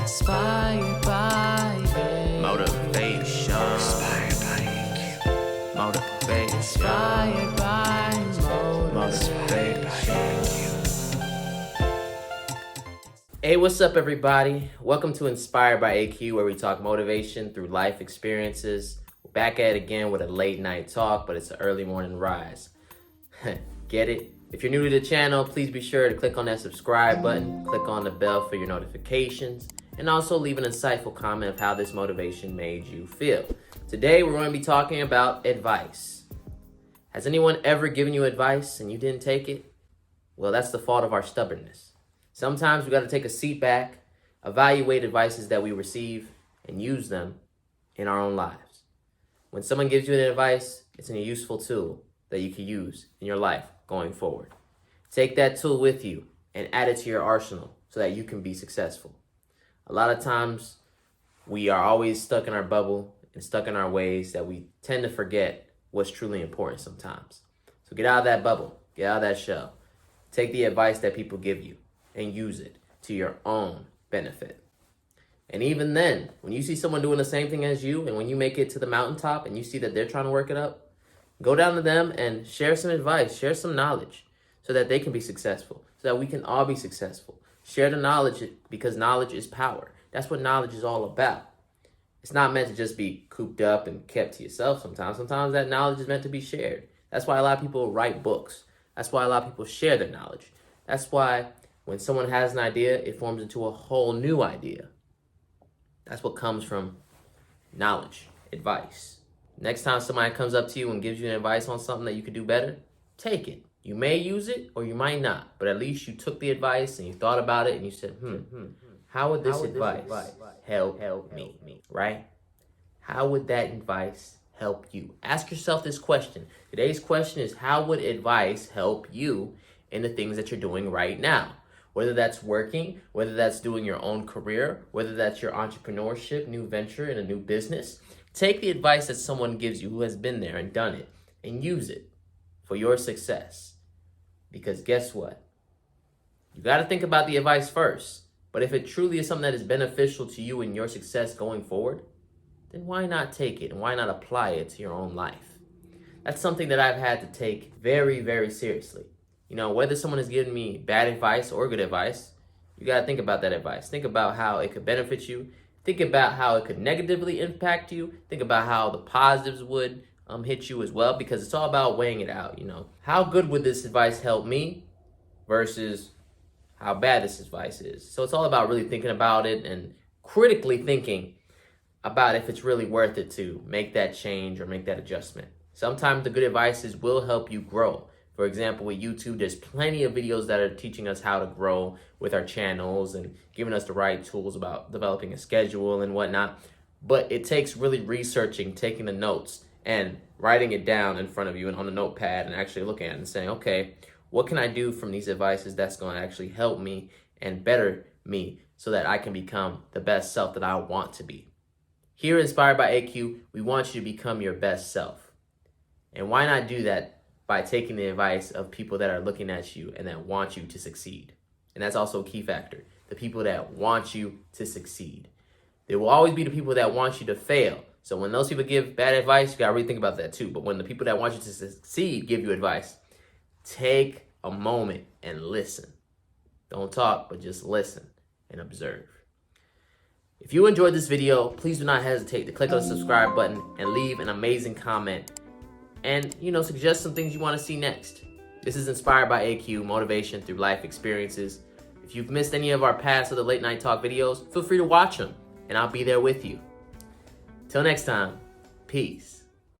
Inspired by Motivation. Inspired by AQ. Motivation. Inspired by Motivation. Hey, what's up, everybody? Welcome to Inspired by AQ, where we talk motivation through life experiences. We're back at it again with a late night talk, but it's an early morning rise. Get it? If you're new to the channel, please be sure to click on that subscribe button, click on the bell for your notifications, and also leave an insightful comment of how this motivation made you feel. Today, we're going to be talking about advice. Has anyone ever given you advice and you didn't take it? Well, that's the fault of our stubbornness. Sometimes we got to take a seat back, evaluate advices that we receive, and use them in our own lives. When someone gives you an advice, it's a useful tool that you can use in your life going forward. Take that tool with you and add it to your arsenal so that you can be successful. A lot of times we are always stuck in our bubble and stuck in our ways that we tend to forget what's truly important sometimes. So get out of that bubble, get out of that shell. Take the advice that people give you and use it to your own benefit. And even then, when you see someone doing the same thing as you, and when you make it to the mountaintop and you see that they're trying to work it up, go down to them and share some advice, share some knowledge so that they can be successful, so that we can all be successful. Share the knowledge because knowledge is power. That's what knowledge is all about. It's not meant to just be cooped up and kept to yourself sometimes. Sometimes that knowledge is meant to be shared. That's why a lot of people write books. That's why a lot of people share their knowledge. That's why when someone has an idea, it forms into a whole new idea. That's what comes from knowledge, advice. Next time somebody comes up to you and gives you advice on something that you could do better, take it. You may use it or you might not, but at least you took the advice and you thought about it and you said, how would this advice help me, right? How would that advice help you? Ask yourself this question. Today's question is, how would advice help you in the things that you're doing right now? Whether that's working, whether that's doing your own career, whether that's your entrepreneurship, new venture in a new business. Take the advice that someone gives you who has been there and done it and use it for your success. Because guess what? You got to think about the advice first. But if it truly is something that is beneficial to you and your success going forward, then why not take it and why not apply it to your own life? That's something that I've had to take very, very seriously. You know, whether someone is giving me bad advice or good advice, you got to think about that advice. Think about how it could benefit you. Think about how it could negatively impact you. Think about how the positives would hit you as well, because it's all about weighing it out. You know, how good would this advice help me versus how bad this advice is. So it's all about really thinking about it and critically thinking about if it's really worth it to make that change or make that adjustment. Sometimes the good advices will help you grow. For example, with YouTube, there's plenty of videos that are teaching us how to grow with our channels and giving us the right tools about developing a schedule and whatnot. But it takes really researching, taking the notes and writing it down in front of you and on a notepad and actually looking at it and saying, okay, what can I do from these advices that's going to actually help me and better me so that I can become the best self that I want to be? Here at Inspired by AQ, we want you to become your best self. And why not do that by taking the advice of people that are looking at you and that want you to succeed? And that's also a key factor, the people that want you to succeed. There will always be the people that want you to fail. So when those people give bad advice, you got to really think about that too. But when the people that want you to succeed give you advice, take a moment and listen. Don't talk, but just listen and observe. If you enjoyed this video, please do not hesitate to click on the subscribe button and leave an amazing comment. And, suggest some things you want to see next. This is Inspired by AQ, motivation through life experiences. If you've missed any of our past or the late night talk videos, feel free to watch them, and I'll be there with you. Till next time, peace.